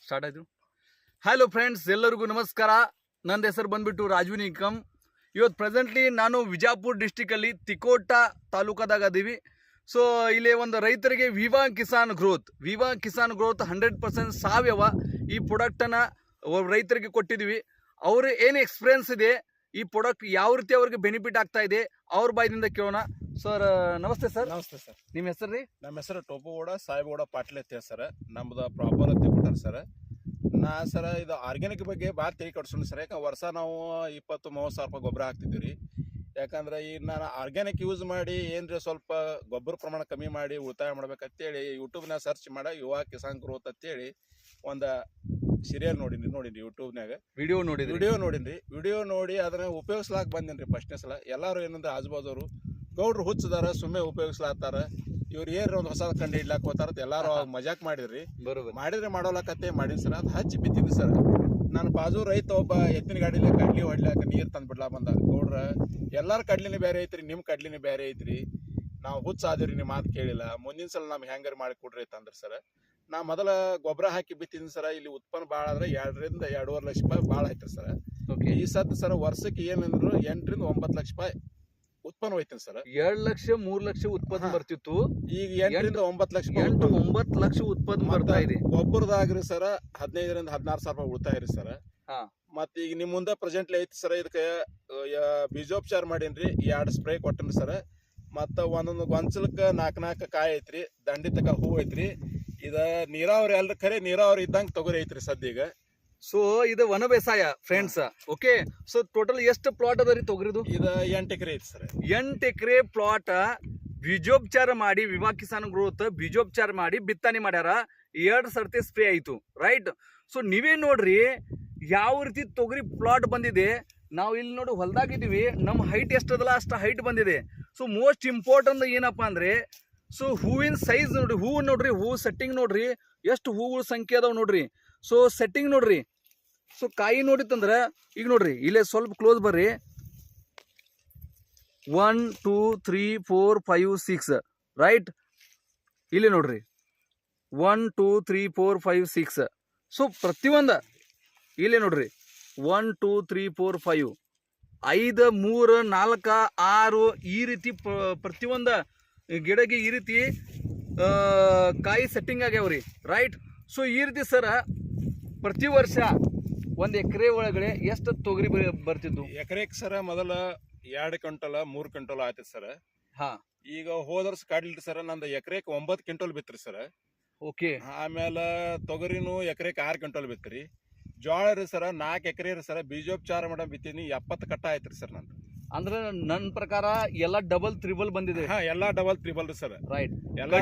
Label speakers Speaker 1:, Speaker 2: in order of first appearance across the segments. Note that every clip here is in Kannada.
Speaker 1: ಸ್ಟಾರ್ಟ್ ಆಯ್ತು. ಹಲೋ ಫ್ರೆಂಡ್ಸ್, ಎಲ್ಲರಿಗೂ ನಮಸ್ಕಾರ. ನನ್ನ ಹೆಸರು ಬಂದ್ಬಿಟ್ಟು ರಾಜು ನಿಕಮ್. ಇವತ್ತು ಪ್ರೆಸೆಂಟ್ಲಿ ನಾನು ವಿಜಾಪುರ ಡಿಸ್ಟಿಕಲ್ಲಿ ತಿಕೋಟ ತಾಲೂಕದಾಗ ಅದೀವಿ. ಸೊ ಇಲ್ಲಿ ಒಂದು ರೈತರಿಗೆ ವಿವಾ ಕಿಸಾನ್ ಗ್ರೋತ್ 100% ಸಾವಯವ ಈ ಪ್ರಾಡಕ್ಟನ್ನು ರೈತರಿಗೆ ಕೊಟ್ಟಿದ್ದೀವಿ. ಅವರು ಏನು ಎಕ್ಸ್ಪೀರಿಯನ್ಸ್ ಇದೆ, ಈ ಪ್ರಾಡಕ್ಟ್ ಯಾವ ರೀತಿ ಅವ್ರಿಗೆ ಬೆನಿಫಿಟ್ ಆಗ್ತಾ ಇದೆ, ಅವ್ರ ಬಾಯಿದಿಂದ ಕೇಳೋಣ. ಸರ್ ನಮಸ್ತೆ ಸರ್.
Speaker 2: ನಮಸ್ತೆ ಸರ್.
Speaker 1: ನಿಮ್ಮ ಹೆಸರು ರೀ?
Speaker 2: ನಮ್ಮ ಹೆಸರು ಟೋಪುಗೌಡ ಸಾಹೇಬಗೌಡ ಪಾಟೀಲ್ ಅಂತ ಸರ್. ನಮ್ದು ಪ್ರಾಪರ್ ತಿಳ್ಕೊಟ್ಟಾರ ಸರ್. ನಾ ಸರ ಇದು ಆರ್ಗ್ಯಾನಿಕ್ ಬಗ್ಗೆ ಭಾಳ ತಿಳಿ ಕಟ್ಸೋಣ ಸರ್. ಯಾಕಂದ್ರೆ ವರ್ಷ ನಾವು 20-30 ಸಾವಿರ ರೂಪಾಯಿ ಗೊಬ್ಬರ ಹಾಕ್ತಿದ್ದೀವಿ ರೀ. ಯಾಕಂದ್ರೆ ಈಗ ನಾನು ಆರ್ಗ್ಯಾನಿಕ್ ಯೂಸ್ ಮಾಡಿ ಏನ್ರಿ ಸ್ವಲ್ಪ ಗೊಬ್ಬರ ಪ್ರಮಾಣ ಕಮ್ಮಿ ಮಾಡಿ ಉಳಿತಾಯ ಮಾಡ್ಬೇಕಂತೇಳಿ ಯೂಟ್ಯೂಬ್ನಾಗ ಸರ್ಚ್ ಮಾಡಿ ಯುವ ಕಿಸಾನ್ ಗ್ರೋತ್ ಅಂತೇಳಿ ಒಂದು ಸೀರಿಯಲ್ ನೋಡಿನ್ರಿ ಯೂಟ್ಯೂಬ್ನಾಗ. ವಿಡಿಯೋ ನೋಡಿ ಅದನ್ನ ಉಪಯೋಗಿಸ್ಲಾಕ್ ಬಂದೇನ್ರಿ ಫಸ್ಟ್ನೇ ಸಲ. ಎಲ್ಲರೂ ಏನಂದ್ರೆ ಆಜುಬಾಜವರು ಗೌಡ್ರು ಹುಚ್ಚದಾರ, ಸುಮ್ಮನೆ ಉಪಯೋಗಿಸ್ಲಾತಾರ, ಇವ್ರು ಏನ್ರಿ ಒಂದು ಹೊಸ ಕಂಡು ಹಿಡ್ಲಾಕ್ ಹೋತಾರ ಎಲ್ಲಾರು ಮಜಾಕ್ ಮಾಡಿದ್ರಿ. ಮಾಡಿದ್ರೆ ಮಾಡೋಲಕತ್ತೆ ಮಾಡಿನ ಸರ್. ಅದು ಹಚ್ಚಿ ಬಿತ್ತಿದ್ವಿ ಸರ್. ನಾನು ಬಾಜು ರೈತ ಒಬ್ಬ ಎತ್ತಿನ ಗಾಡಿಲಿ ಕಡ್ಲಿ ಹೊಡ್ಲಾಕ ನೀರು ತಂದು ಬಿಡ್ಲಾ ಬಂದ. ಗೌಡ್ರ ಎಲ್ಲಾರ ಕಡ್ಲಿನೇ ಬೇರೆ ಐತ್ರಿ, ನಿಮ್ಮ ಕಡ್ಲಿನೇ ಬೇರೆ ಐತ್ರಿ, ನಾವು ಹುಚ್ಚ ಆದಿವ್ರಿ, ನಿಮ್ಮ ಮಾತು ಕೇಳಿಲ್ಲ, ಮುಂದಿನ ಸಲ ನಮ್ಗೆ ಹೆಂಗಾರ ಮಾಡಿ ಕೊಡ್ರಿ ಅಂತಂದ್ರೆ ಸರ್. ನಾ ಮೊದಲ ಗೊಬ್ಬರ ಹಾಕಿ ಬಿತ್ತಿದ್ದೀನಿ ಸರ. ಇಲ್ಲಿ ಉತ್ಪನ್ನ ಭಾಳ ಆದ್ರೆ 2-2.5 ಲಕ್ಷ ರೂಪಾಯಿ ಭಾಳ ಐತ್ರಿ ಸರ್. ಈ ಸತ್ ಸರ್ ವರ್ಷಕ್ಕೆ ಏನಂದ್ರು 8-9 ಲಕ್ಷ ರೂಪಾಯಿ ಉತ್ಪನ್ನ ಹೋಯ್ತೀನಿ ಸರ್.
Speaker 1: 2 ಲಕ್ಷ 3 ಲಕ್ಷ ಉತ್ಪನ್ನ ಬರ್ತಿತ್ತು,
Speaker 2: ಈಗ 8-9 ಲಕ್ಷ
Speaker 1: 8-9 ಲಕ್ಷ ಉತ್ಪನ್ನ ಬರ್ತಾ ಇದೆ.
Speaker 2: ಗೊಬ್ಬರದಾಗ್ರಿ ಸರ 15-16 ಸಾವಿರ ರೂಪಾಯಿ ಉಳಿತಾಯ ರೀ ಸರ್. ಮತ್ತ ಈಗ ನಿಮ್ ಮುಂದೆ ಪ್ರೆಸೆಂಟ್ಲಿ ಐತಿ ಸರ್. ಇದಕ್ಕೆ ಬೀಜೋಪಚಾರ ಮಾಡೀನ್ರಿ, 2 ಸ್ಪ್ರೇ ಕೊಟ್ಟನ್ರಿ ಸರ್. ಮತ್ತ ಒಂದೊಂದು ಗೊಂಚಲಕ್ಕ 4 ಕಾಯಿ ಐತ್ರಿ, ದಂಡಿ ತಕ ಹೂ ಐತ್ರಿ. ಇದ ನೀರಾವರಿ ಅಲ್ರಿ, ಖರೆ ನೀರಾವರಿ ಇದ್ದಂಗ ತೊಗರಿ ಐತ್ರಿ ಸದ್ಯಗ.
Speaker 1: ಸೊ ಇದು ವನ ಬೇಸಾಯ ಫ್ರೆಂಡ್ಸ್. ಓಕೆ, ಸೊ ಟೋಟಲ್ ಎಷ್ಟು ಪ್ಲಾಟ್ ಅದ ರೀ ತೊಗರಿದು?
Speaker 2: ಇದು 8 ಎಕರೆ ಐತಿ ಸರ್.
Speaker 1: 8 ಎಕರೆ ಪ್ಲಾಟ್ ಬೀಜೋಪಚಾರ ಮಾಡಿ, ವಿವಾ ಕಿಸಾನ್ ಗ್ರೋತ್ ಬೀಜೋಪಚಾರ ಮಾಡಿ ಬಿತ್ತನೆ ಮಾಡ್ಯಾರ. 2 ಸರ್ತಿ ಸ್ಪ್ರೇ ಆಯ್ತು, ರೈಟ್? ಸೊ ನೀವೇ ನೋಡ್ರಿ ಯಾವ ರೀತಿ ತೊಗರಿ ಪ್ಲಾಟ್ ಬಂದಿದೆ. ನಾವು ಇಲ್ಲಿ ನೋಡಿ ಹೊಲ್ದಾಗಿದ್ದೀವಿ, ನಮ್ಮ ಹೈಟ್ ಎಷ್ಟದಲ್ಲ ಅಷ್ಟು ಹೈಟ್ ಬಂದಿದೆ. ಸೊ ಮೋಸ್ಟ್ ಇಂಪಾರ್ಟೆಂಟ್ ಏನಪ್ಪಾ ಅಂದ್ರೆ, ಸೊ ಹೂವಿನ ಸೈಜ್ ನೋಡ್ರಿ, ಹೂವು ನೋಡ್ರಿ, ಹೂ ಸೆಟ್ಟಿಂಗ್ ನೋಡ್ರಿ, ಎಷ್ಟು ಹೂಗಳ ಸಂಖ್ಯೆ ಅದಾವ ನೋಡ್ರಿ. ಸೊ ಸೆಟ್ಟಿಂಗ್ ನೋಡ್ರಿ, ಸೊ ಕಾಯಿ ನೋಡಿತ್ತಂದ್ರೆ ಈಗ ನೋಡ್ರಿ, ಇಲ್ಲೇ ಸ್ವಲ್ಪ ಕ್ಲೋಸ್ ಬರ್ರಿ. 1 2 3 4 5 6 ರೈಟ್? ಇಲ್ಲಿ ನೋಡ್ರಿ 1 2 3 4 5 6. ಸೊ ಪ್ರತಿಯೊಂದ ಇಲ್ಲಿ ನೋಡ್ರಿ 1 2 3 4 5 5 3 4 6 ಈ ರೀತಿ ಪ್ರತಿಯೊಂದ ಗಿಡಗೆ ಈ ರೀತಿ ಕಾಯಿ ಸೆಟ್ಟಿಂಗ್ ಆಗ್ಯಾವ್ರಿ, ರೈಟ್? ಸೊ ಈ ರೀತಿ ಸರ ಪ್ರತಿ ವರ್ಷ 1 ಎಕರೆ ಒಳಗಡೆ ಎಷ್ಟು ತೊಗರಿ ಬರ್ತಿದ್ದು?
Speaker 2: ಎಕರೆಗೆ ಸರ ಮೊದಲ 2 ಕ್ವಿಂಟಲ್ 3 ಕ್ವಿಂಟಲ್ ಆಯ್ತು ಸರ್. ಈಗ ಹೋದ ವರ್ಷ ಕಾಡ್ಲಿರಿ ಸರ್, ನಂದು ಎಕರೆಗೆ 9 ಕ್ವಿಂಟಲ್ ಬಿತ್ರಿ ಸರ್.
Speaker 1: ಓಕೆ. ಆಮೇಲೆ
Speaker 2: ತೊಗರಿನು ಎಕರೆಗೆ 6 ಕ್ವಿಂಟಲ್ ಬಿತ್ರಿ. ಜೋಳ ರೀ ಸರ 4 ಎಕರೆ ರೀ ಸರ. ಬೀಜೋಪಚಾರ ಮಾಡ ಬಿತ್ತೀನಿ 70 ಕಟ್ಟ ಆಯ್ತ್ರಿ ಸರ್ ನಂದು.
Speaker 1: ಅಂದ್ರೆ ನನ್ನ ಪ್ರಕಾರ ಎಲ್ಲ ಡಬಲ್ ತ್ರಿಬಲ್ ಬಂದಿದೆ.
Speaker 2: ಎಲ್ಲ ಡಬಲ್ ತ್ರಿಬಲ್ ರೀ ಸರ್,
Speaker 1: ರೈಟ್?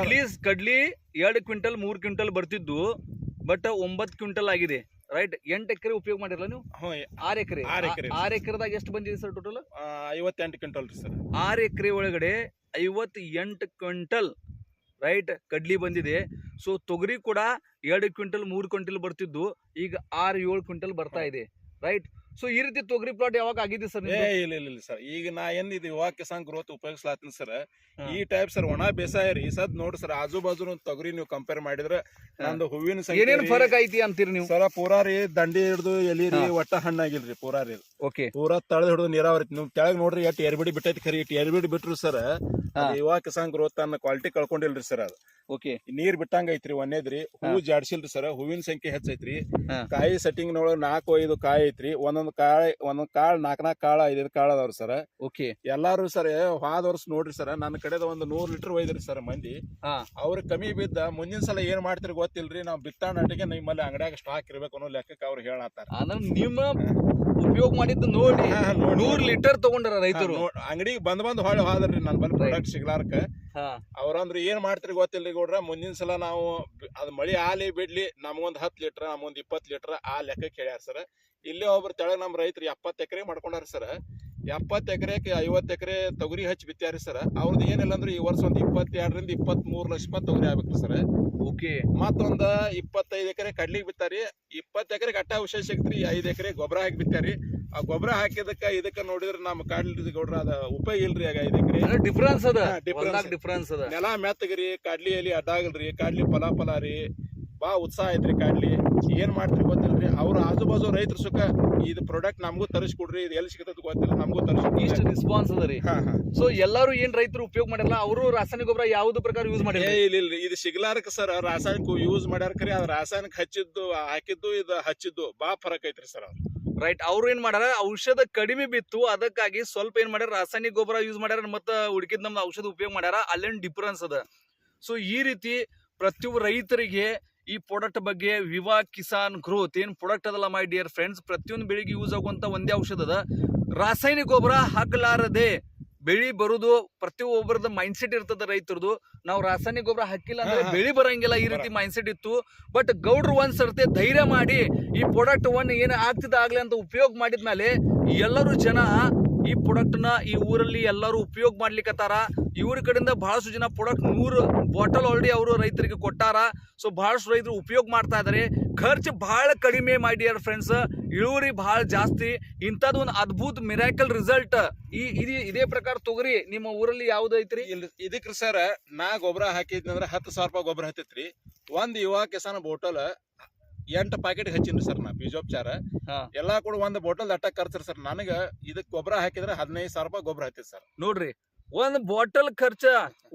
Speaker 1: ಕಡ್ಲಿ 2 ಕ್ವಿಂಟಲ್ 3 ಕ್ವಿಂಟಲ್ ಬರ್ತಿದ್ದು, ಬಟ್ 9 ಕ್ವಿಂಟಲ್ ಆಗಿದೆ, ರೈಟ್? 8 ಎಕರೆ ಉಪಯೋಗ ಮಾಡಿರಲ್ಲ ನೀವು? 6 ಎಕರೆ. 6 ಎಕರೆದಾಗ ಎಷ್ಟು ಬಂದಿದೆ ಸರ್ ಟೋಟಲ್?
Speaker 2: 58 ಕ್ವಿಂಟಲ್ ರೀ ಸರ್.
Speaker 1: 6 ಎಕರೆ ಒಳಗಡೆ 58 ಕ್ವಿಂಟಲ್, ರೈಟ್, ಕಡ್ಲಿ ಬಂದಿದೆ. ಸೊ ತೊಗರಿ ಕೂಡ 2 ಕ್ವಿಂಟಲ್ 3 ಕ್ವಿಂಟಲ್ ಬರ್ತಿದ್ದು, ಈಗ 6-7 ಕ್ವಿಂಟಲ್ ಬರ್ತಾ ಇದೆ, ರೈಟ್? ಸೊ ಈ ರೀತಿ ತೊಗರಿ ಪ್ಲಾಟ್ ಯಾವಾಗ ಆಗಿದೆ ಸರ್?
Speaker 2: ಇಲ್ಲ ಸರ್, ಈಗ ನಾ ಏನಿದೆ ಯುವ ಕಿಸಾನ್ ಗ್ರೋತ್ ಉಪಯೋಗಿಸ್ಲಾತೀನಿ ಸರ್. ಈ ಟೈಪ್ ಸರ್ ಒಣ ಬೇಸಾಯ ರೀ. ಸದ್ ನೋಡ್ರಿ ಸರ್, ಆಜು ಬಾಜು ತೊಗರಿ ನೀವು ಕಂಪೇರ್ ಮಾಡಿದ್ರೆ ನಂದು ಹೂವಿನ
Speaker 1: ಏನೇನು ಫರಕ್ ಐತಿ ಅಂತೀರಿ ನೀವು
Speaker 2: ಸರ? ಪೂರಾ ರೀ ದಂಡಿ ಹಿಡ್ದು ಎಲಿ ರೀ, ಒಟ್ಟ ಹಣ್ಣಾಗಿಲ್ರಿ ಪೂರಾ ರೀ.
Speaker 1: ಓಕೆ.
Speaker 2: ಪೂರಾ ತಳದ್ ಹಿಡಿದು ನೀರಾವರಿ. ನೀವು ಕೆಳಗ್ ನೋಡ್ರಿ ಎಷ್ಟು ಎರ್ಬಿಡಿ ಬಿಟ್ಟೈತಿ. ಖರಿ ಇಟ್ಟು ಎರ್ಬಿಡಿ ಬಿಟ್ರು ಸರ್, ಯುವ ಕಿಸಾನ್ ಗ್ರೋತ್ ಅನ್ನ ಕ್ವಾಲಿಟಿ ಕಳ್ಕೊಂಡಿಲ್ರಿ ಸರ್. ಅದು
Speaker 1: ಓಕೆ.
Speaker 2: ನೀರ್ ಬಿಟ್ಟಂಗ ಐತ್ರಿ, ಒಂದೇದ್ರಿ. ಹೂ ಜಾಡ್ಸಿಲ್ರಿ ಸರ್, ಹೂವಿನ ಸಂಖ್ಯೆ ಹೆಚ್ಚೈತ್ರಿ. ಕಾಯಿ ಸೆಟ್ಟಿಂಗ್ ನೋಡ 4-5 ಕಾಯಿ ಐತ್ರಿ. ಒಂದೊಂದ್ ಕಾಳ್ 4 ಕಾಳ 5 ಕಾಳ ಅದಾವ್ರಿ ಸರ್.
Speaker 1: ಓಕೆ.
Speaker 2: ಎಲ್ಲಾರು ಸರ್ ಹೋದ ವರ್ಷ ನೋಡ್ರಿ ಸರ್, ನನ್ನ ಕಡೆದ ಒಂದು 100 ಲೀಟರ್ ಒಯ್ದ್ರಿ ಸರ್ ಮಂದಿ. ಅವ್ರ ಕಮ್ಮಿ ಬಿದ್ದ ಮುಂದಿನ ಸಲ ಏನ್ ಮಾಡ್ತಿರಿ ಗೊತ್ತಿಲ್ರಿ. ನಾವ್ ಬಿತ್ತಾಣ ಅಟ್ಟಿಗೆ ನಿಮ್ಮಲ್ಲಿ ಅಂಗಡಿಯಾಗ ಸ್ಟಾಕ್ ಇರ್ಬೇಕು ಅನ್ನೋ ಲೆಕ್ಕಕ್ಕೆ ಅವ್ರು ಹೇಳತ್ತಾರ.
Speaker 1: ನಿಮ್ಮ ಉಪಯೋಗ ಮಾಡಿದ್ದು ನೋಡಿ 100 ಲೀಟರ್ ತಗೊಂಡ್ರ ರೈತರು.
Speaker 2: ಅಂಗಡಿಗೆ ಬಂದ್ ಹೊಳ್ಳಿ ಹೋದ್ರಿ ನನ್ ಬಲ್ಲಿ ಪ್ರಾಡಕ್ಟ್ ಸಿಗ್ಲಾರ್ಕ. ಅವ್ರಂದ್ರ ಏನ್ ಮಾಡ್ತಿರಿ ಗೊತ್ತಿಲ್ರಿ ಗೌಡ್ರ, ಮುಂದಿನ ಸಲ ನಾವು ಅದ್ ಮಳಿ ಆಲಿ ಬಿಡ್ಲಿ ನಮ್ಗೊಂದ್ 10 ಲೀಟರ್ ನಮ್ಗೊಂದ್ 20 ಲೀಟರ್ ಆ ಲೆಕ್ಕಕ್ಕೆ ಹೇಳ್ಯಾರ ಸರ್. ಇಲ್ಲೇ ಒಬ್ರು ತೆಳಗ್ ನಮ್ ರೈತರು 70 ಎಕರೆ ಮಾಡ್ಕೊಂಡಾರ ಸರ್. 70 ಎಕರೆಗೆ 50 ಎಕರೆ ತೊಗರಿ ಹಚ್ಚಿ ಬಿತ್ತಾರಿ ಸರ್. ಅವ್ರದ್ದು ಏನಿಲ್ಲ ಅಂದ್ರೆ ಈ ವರ್ಷ ಒಂದು 22-23 ಲಕ್ಷ ರೂಪಾಯಿ ತೊಗರಿ ಆಗ್ಬೇಕ್ರಿ ಸರ್.
Speaker 1: ಓಕೆ.
Speaker 2: ಮತ್ತೊಂದ 25 ಎಕರೆ ಕಡ್ಲಿಗೆ ಬಿತ್ತಾರಿ. 20 ಎಕರೆಗೆ ಅಟ್ಟ ವಿಶೇಷ ಸಿಕ್ತ್ರಿ. 5 ಎಕರೆ ಗೊಬ್ಬರ ಹಾಕಿ ಬಿತ್ತಾರಿ. ಆ ಗೊಬ್ಬರ ಹಾಕಿದಕ್ಕ ನೋಡಿದ್ರೆ ನಮ್ಮ ಕಾಡ್ಲಿ ಗೌಡ್ರ ಅದ ಉಪಯೋಗ ಇಲ್ರಿ. ಆಗ 5 ಎಕರೆ
Speaker 1: ಡಿಫ್ರೆನ್ಸ್ ಅದ.
Speaker 2: ನೆಲ ಮೆತ್ತಗ್ರಿ, ಕಾಡ್ಲಿ ಎಲಿ ಅಡ್ಡಾಗಲ್ರಿ, ಕಾಡ್ಲಿ ಫಲ ರೀ. ಬಾ ಉತ್ಸಾಹ ಐತ್ರಿ ಕಾಡ್ಲಿ. ಏನ್ ಮಾಡ್ತೀರಿ ಗೊತ್ತಿಲ್ರಿ, ಅವ್ರ ಆಜು ಬಾಜು ರೈತರು ಸುಖ ಇದು ಪ್ರಾಡಕ್ಟ್ ನಮಗೂ ತರಿಸ್ಕೊಡ್ರಿ, ಇದು ಎಲ್ಲಿ ಸಿಗತದ ಗೊತ್ತಿಲ್ಲ, ನಮಗೂ ತರಿಸ್ಕೊಡ್ರಿ.
Speaker 1: ಇಷ್ಟು ರೆಸ್ಪಾನ್ಸ್ ಅದ ರೀ.
Speaker 2: ಹಾ ಹಾ
Speaker 1: ಸೊ ಎಲ್ಲಾರು ಏನ್ ರೈತರು ಉಪಯೋಗ ಮಾಡಲ್ಲ, ಅವರು ರಾಸಾಯನಿಕ ಗೊಬ್ಬರ ಯಾವ್ದು ಪ್ರಕಾರ ಯೂಸ್ ಮಾಡಿಲ್ಲ.
Speaker 2: ಇಲ್ರಿ, ಇದು ಸಿಗ್ಲಾರಕ ಸರ್ ರಾಸಾಯನಿಕ ಯೂಸ್ ಮಾಡ್ಯಾರ ಖರೆ, ಅದ್ ರಾಸಾಯನಿಕ ಹಾಕಿದ್ದು ಇದು ಹಚ್ಚಿದ್ದು ಬಾ ಫರಕ್ ಐತ್ರಿ ಸರ್.
Speaker 1: ರೈಟ್, ಅವ್ರು ಏನ್ ಮಾಡ್ಯಾರ, ಔಷಧ ಕಡಿಮೆ ಬಿತ್ತು, ಅದಕ್ಕಾಗಿ ಸ್ವಲ್ಪ ಏನ್ ಮಾಡ್ಯಾರ ರಾಸಾಯನಿಕ ಗೊಬ್ಬರ ಯೂಸ್ ಮಾಡ್ಯಾರ, ಮತ್ತ ಉಳಿಕಿದ್ ನಮ್ದು ಔಷಧ ಉಪಯೋಗ ಮಾಡ್ಯಾರ, ಅಲ್ಲೇನ್ ಡಿಫರೆನ್ಸ್ ಅದ. ಸೊ ಈ ರೀತಿ ಪ್ರತಿಯೊಬ್ಬ ರೈತರಿಗೆ ಈ ಪ್ರಾಡಕ್ಟ್ ಬಗ್ಗೆ ವಿವಾ ಕಿಸಾನ್ ಗ್ರೋತ್ ಏನ್ ಪ್ರಾಡಕ್ಟ್ ಅದಲ್ಲ ಮೈ ಡಿಯರ್ ಫ್ರೆಂಡ್ಸ್, ಪ್ರತಿಯೊಂದು ಬೆಳೆಗೆ ಯೂಸ್ ಆಗುವಂತ ಒಂದೇ ಔಷಧ ಅದ. ರಾಸಾಯನಿಕ ಗೊಬ್ಬರ ಹಾಕಲಾರದೆ ಬೆಳಿ ಬರುದು ಪ್ರತಿಯೊಬ್ಬರದ ಮೈಂಡ್ ಸೆಟ್ ಇರ್ತದ ರೈತರದು. ನಾವು ರಾಸಾಯನಿಕ ಗೊಬ್ಬರ ಹಾಕಿಲ್ಲ ಅಂದ್ರೆ ಬೆಳಿ ಬರಂಗಿಲ್ಲ, ಈ ರೀತಿ ಮೈಂಡ್ ಸೆಟ್ ಇತ್ತು. ಬಟ್ ಗೌಡ್ರು ಒಂದ್ ಸರ್ತಿ ಧೈರ್ಯ ಮಾಡಿ ಈ ಪ್ರಾಡಕ್ಟ್ ಏನ್ ಆಗ್ತಿದ ಆಗ್ಲಿ ಅಂತ ಉಪಯೋಗ ಮಾಡಿದ್ಮೇಲೆ ಎಲ್ಲರೂ ಜನ ಈ ಪ್ರಾಡಕ್ಟ್ ನ ಈ ಊರಲ್ಲಿ ಎಲ್ಲರೂ ಉಪಯೋಗ ಮಾಡ್ಲಿಕ್ಕತ್ತಾರ. ಇವ್ರ ಕಡೆಯಿಂದ ಬಹಳಷ್ಟು ಜನ ಪ್ರಾಡಕ್ಟ್ 100 ಬಾಟಲ್ ಆಲ್ರೆಡಿ ಅವರು ರೈತರಿಗೆ ಕೊಟ್ಟಾರ. ಸೊ ಬಹಳಷ್ಟು ರೈತರು ಉಪಯೋಗ ಮಾಡ್ತಾ ಇದಾರೆ. ಖರ್ಚು ಬಹಳ ಕಡಿಮೆ ಮೈ ಡಿಯರ್ ಫ್ರೆಂಡ್ಸ್, ಇಳುವರಿ ಬಹಳ ಜಾಸ್ತಿ. ಇಂಥದ್ದು ಒಂದು ಅದ್ಭುತ ಮಿರಾಕಲ್ ರಿಸಲ್ಟ್ ಇದೇ ಪ್ರಕಾರ ತೊಗರಿ ನಿಮ್ಮ ಊರಲ್ಲಿ ಯಾವ್ದು ಐತ್ರಿ?
Speaker 2: ಇದಕ್ರಿ ಸರ್, ನಾ ಗೊಬ್ಬರ ಹಾಕಿದ್ನಂದ್ರ 10,000 ರೂಪಾಯಿ ಗೊಬ್ಬರ ಹತ್ತಿತ್ರಿ. ಒಂದ್ ಯುವ ಕಿಸಾನ್ ಬೋಟಲ್ 8 ಪ್ಯಾಕೆಟ್ ಹಚ್ಚಿನ್ರಿ ಸರ್ ನಾ ಬೀಜೋಪಚಾರ. ಎಲ್ಲಾ ಕೂಡ ಒಂದ್ ಬೋಟಲ್ ಅಟ್ಟ ಖರ್ಚು ಸರ್. ನನಗ ಇದಕ್ ಗೊಬ್ಬರ ಹಾಕಿದ್ರೆ 15,000 ರೂಪಾಯಿ ಗೊಬ್ಬರ ಹತ್ತಿತ್ ಸರ್.
Speaker 1: ನೋಡ್ರಿ, ಒಂದ್ ಬಾಟಲ್ ಖರ್ಚ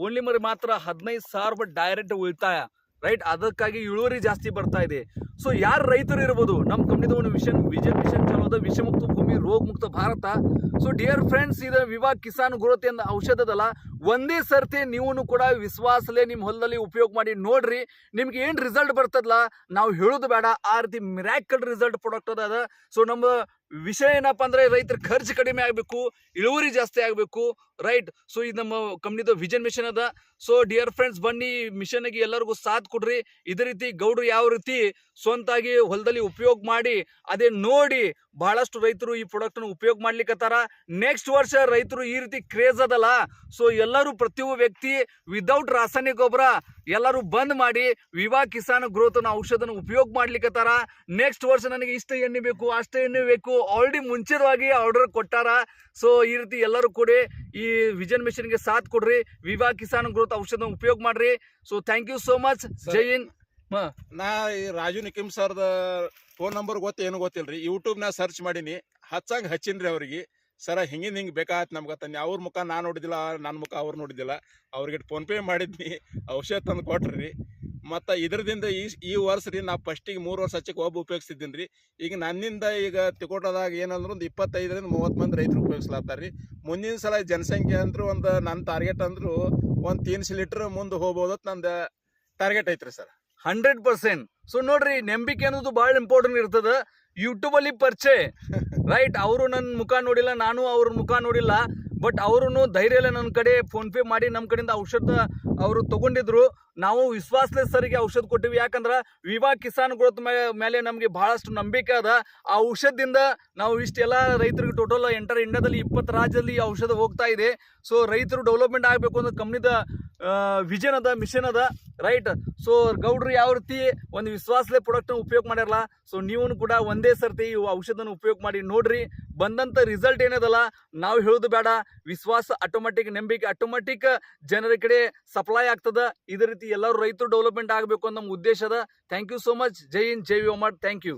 Speaker 1: ಓನ್ಲಿ ಮಾತ್ರ 15,000 ರೂಪಾಯಿ ಡೈರೆಕ್ಟ್ ಉಳಿತಾಯ. ರೈಟ್, ಅದಕ್ಕಾಗಿ ಇಳುವರಿ ಜಾಸ್ತಿ ಬರ್ತಾ ಇದೆ. ಸೊ ಯಾರು ರೈತರು ಇರ್ಬೋದು, ನಮ್ಮ ಕಂಪ್ನಿದ ಒಂದು ವಿಜನ್ ಮಿಷನ್ ಚಲೋದ, ವಿಷಮುಕ್ತ ಭೂಮಿ ರೋಗ ಮುಕ್ತ ಭಾರತ. ಸೊ ಡಿಯರ್ ಫ್ರೆಂಡ್ಸ್, ಇದು ವಿವಾ ಕಿಸಾನ್ ಗ್ರೋತ್ ಎಂದ ಔಷಧದಲ್ಲ, ಒಂದೇ ಸರ್ತಿ ನೀವು ಕೂಡ ವಿಶ್ವಾಸಲೇ ನಿಮ್ಮ ಹೊಲದಲ್ಲಿ ಉಪಯೋಗ ಮಾಡಿ ನೋಡ್ರಿ. ನಿಮ್ಗೆ ಏನ್ ರಿಸಲ್ಟ್ ಬರ್ತದಲ್ಲ, ನಾವು ಹೇಳೋದು ಬೇಡ, ಆ ರೀತಿ ಮಿರಾಕಲ್ ರಿಸಲ್ಟ್ ಪ್ರಾಡಕ್ಟ್ ಅದ. ಸೊ ನಮ್ಮ ವಿಷಯ ಏನಪ್ಪಾ ಅಂದ್ರೆ ರೈತರ ಖರ್ಚು ಕಡಿಮೆ ಆಗ್ಬೇಕು, ಇಳುವರಿ ಜಾಸ್ತಿ ಆಗ್ಬೇಕು. ರೈಟ್, ಸೊ ಇದು ನಮ್ಮ ಕಂಪ್ನಿದ ವಿಜನ್ ಮಿಷನ್ ಅದ. ಸೊ ಡಿಯರ್ ಫ್ರೆಂಡ್ಸ್, ಬನ್ನಿ ಮಿಷನ್ ಗೆ ಎಲ್ಲರಿಗೂ ಸಾಥ್ ಕೊಡ್ರಿ. ಇದೇ ರೀತಿ ಗೌಡ್ರು ಯಾವ ರೀತಿ ಸ್ವಂತಾಗಿ ಹೊಲದಲ್ಲಿ ಉಪಯೋಗ ಮಾಡಿ ಅದೇ ನೋಡಿ ಬಹಳಷ್ಟು ರೈತರು ಈ ಪ್ರಾಡಕ್ಟ್ ನ ಉಪಯೋಗ ಮಾಡ್ಲಿಕ್ಕತ್ತಾರ. ನೆಕ್ಸ್ಟ್ ವರ್ಷ ರೈತರು ಈ ರೀತಿ ಕ್ರೇಜ್ ಅದಲ್ಲ. ಸೊ ಎಲ್ಲರೂ ಪ್ರತಿಯೊಬ್ಬ ವ್ಯಕ್ತಿ ವಿದೌಟ್ ರಾಸಾಯನಿಕ ಗೊಬ್ಬರ ಎಲ್ಲರೂ ಬಂದ್ ಮಾಡಿ ವಿವಾ ಕಿಸಾನ್ ಗ್ರೋತ್ ಔಷಧನ ಉಪಯೋಗ ಮಾಡ್ಲಿಕ್ಕತ್ತಾರ. ನೆಕ್ಸ್ಟ್ ವರ್ಷ ನನಗೆ ಇಷ್ಟ ಎಣ್ಣೆ ಬೇಕು, ಅಷ್ಟ ಎಣ್ಣೆ ಬೇಕು, ಆಲ್ರೆಡಿ ಮುಂಚಿತವಾಗಿ ಆರ್ಡರ್ ಕೊಟ್ಟಾರ. ಸೊ ಈ ರೀತಿ ಎಲ್ಲರೂ ಕೂಡ ಈ ವಿಜನ್ ಮಿಷನ್ ಗೆ ಸಾಥ್ ಕೊಡ್ರಿ, ವಿವಾ ಕಿಸಾನ್ ಗ್ರೋತ್ ಔಷಧ ಉಪಯೋಗ ಮಾಡ್ರಿ. So thank you so much. Jai Hind.
Speaker 2: ನಾ ಈ ರಾಜು ನಿಕಿಮ್ ಸರ್ದ ಫೋನ್ ನಂಬರ್ ಏನು ಗೊತ್ತಿಲ್ರಿ, ಯೂಟ್ಯೂಬ್ ನಾ ಸರ್ಚ್ ಮಾಡೀನಿ, ಹಚ್ಚಿನ್ರಿ ಅವ್ರಿಗೆ. ಸರ ಹಿಂಗ್ ಬೇಕಾಯ್ತು ನಮ್ಗೆ ತಂದು. ಅವ್ರ ಮುಖ ನಾ ನೋಡಿದಿಲ್ಲ, ನನ್ನ ಮುಖ ಅವ್ರು ನೋಡಿದಿಲ್ಲ. ಅವ್ರಿಗೆ ಫೋನ್ ಪೇ ಮಾಡಿದ್ನಿ, ಔಷಧ ತಂದು ಕೊಟ್ರಿ. ಮತ್ತು ಇದರದಿಂದ ಈ ವರ್ಷ ರೀ ನಾ ಫಸ್ಟಿಗೆ 3 ವರ್ಷ ಹಚ್ಚಕ್ಕೆ ಒಬ್ಬ ಉಪಯೋಗಿಸ್ತಿದ್ದೀನಿ ರೀ. ಈಗ ನನ್ನಿಂದ ಈಗ ತಿಕೋಟದಾಗ ಏನಂದ್ರೆ ಒಂದು 25ರಿಂದ 30 ಮಂದಿ ರೈತರು ಉಪಯೋಗಿಸ್ಲಾತ್ತಾರ ರೀ. ಮುಂದಿನ ಸಲ ಜನಸಂಖ್ಯೆ ಅಂದ್ರು ಒಂದು ನನ್ನ ಟಾರ್ಗೆಟ್ ಅಂದ್ರು ಒಂದು 300 ಲೀಟ್ರ್ ಮುಂದೆ ಹೋಗ್ಬೋದು ನಂದು ಟಾರ್ಗೆಟ್ ಐತ್ರಿ ಸರ್.
Speaker 1: 100%. ಸೊ ನೋಡ್ರಿ, ನಂಬಿಕೆ ಅನ್ನೋದು ಬಹಳ ಇಂಪಾರ್ಟೆಂಟ್ ಇರ್ತದ. ಯೂಟ್ಯೂಬ್ ಅಲ್ಲಿ ಪರಿಚಯ, ರೈಟ್, ಅವರು ನನ್ನ ಮುಖ ನೋಡಿಲ್ಲ, ನಾನು ಅವ್ರ ಮುಖ ನೋಡಿಲ್ಲ, ಬಟ್ ಅವರು ಧೈರ್ಯ ಎಲ್ಲ ನನ್ನ ಕಡೆ ಫೋನ್ ಪೇ ಮಾಡಿ ನಮ್ಮ ಕಡೆಯಿಂದ ಔಷಧ ಅವರು ತಗೊಂಡಿದ್ರು. ನಾವು ವಿಶ್ವಾಸಲೆ ಸರಿಗೆ ಔಷಧ ಕೊಟ್ಟಿವಿ. ಯಾಕಂದ್ರೆ ವಿವಾ ಕಿಸಾನ್ ಗ್ರೋತ್ ಮೇಲೆ ನಮಗೆ ಬಹಳಷ್ಟು ನಂಬಿಕೆ ಅದ. ಆ ಔಷಧದಿಂದ ನಾವು ಇಷ್ಟೆಲ್ಲ ರೈತರಿಗೆ ಟೋಟಲ್ ಎಂಟರ್ ಇಂಡಿಯಾದಲ್ಲಿ 20 ರಾಜ್ಯದಲ್ಲಿ ಈ ಔಷಧ ಹೋಗ್ತಾ ಇದೆ. ಸೊ ರೈತರು ಡೆವಲಪ್ಮೆಂಟ್ ಆಗಬೇಕು ಅನ್ನೋ ಕಂಪ್ನಿದ ವಿಷನ್ ಅದ, ಮಿಷನ್ ಅದ. ರೈಟ್, ಸೊ ಗೌಡ್ರು ಯಾವ ರೀತಿ ಒಂದು ವಿಶ್ವಾಸಲೆ ಪ್ರಾಡಕ್ಟ್ ಉಪಯೋಗ ಮಾಡ್ಯಾರಲ್ಲ, ಸೊ ನೀವು ಕೂಡ ಒಂದೇ ಸರ್ತಿ ಈ ಔಷಧನ ಉಪಯೋಗ ಮಾಡಿ ನೋಡ್ರಿ. ಬಂದಂತ ರಿಸಲ್ಟ್ ಏನದಲ್ಲ, ನಾವು ಹೇಳೋದು ಬೇಡ, ವಿಶ್ವಾಸ ಆಟೋಮೆಟಿಕ್, ನಂಬಿಕೆ ಆಟೋಮೆಟಿಕ್ ಜನರ ಕಡೆ ಸಪ್ಲೈ ಆಗ್ತದ. ಇದೇ ರೀತಿ ಎಲ್ಲರೂ ರೈತರು ಡೆವಲಪ್ಮೆಂಟ್ ಆಗಬೇಕು ಅನ್ನೋ ನಮ್ಮ ಉದ್ದೇಶ ಅದ. Thank you so much. Jai Hind, Jai ವಿವಾ. Thank you.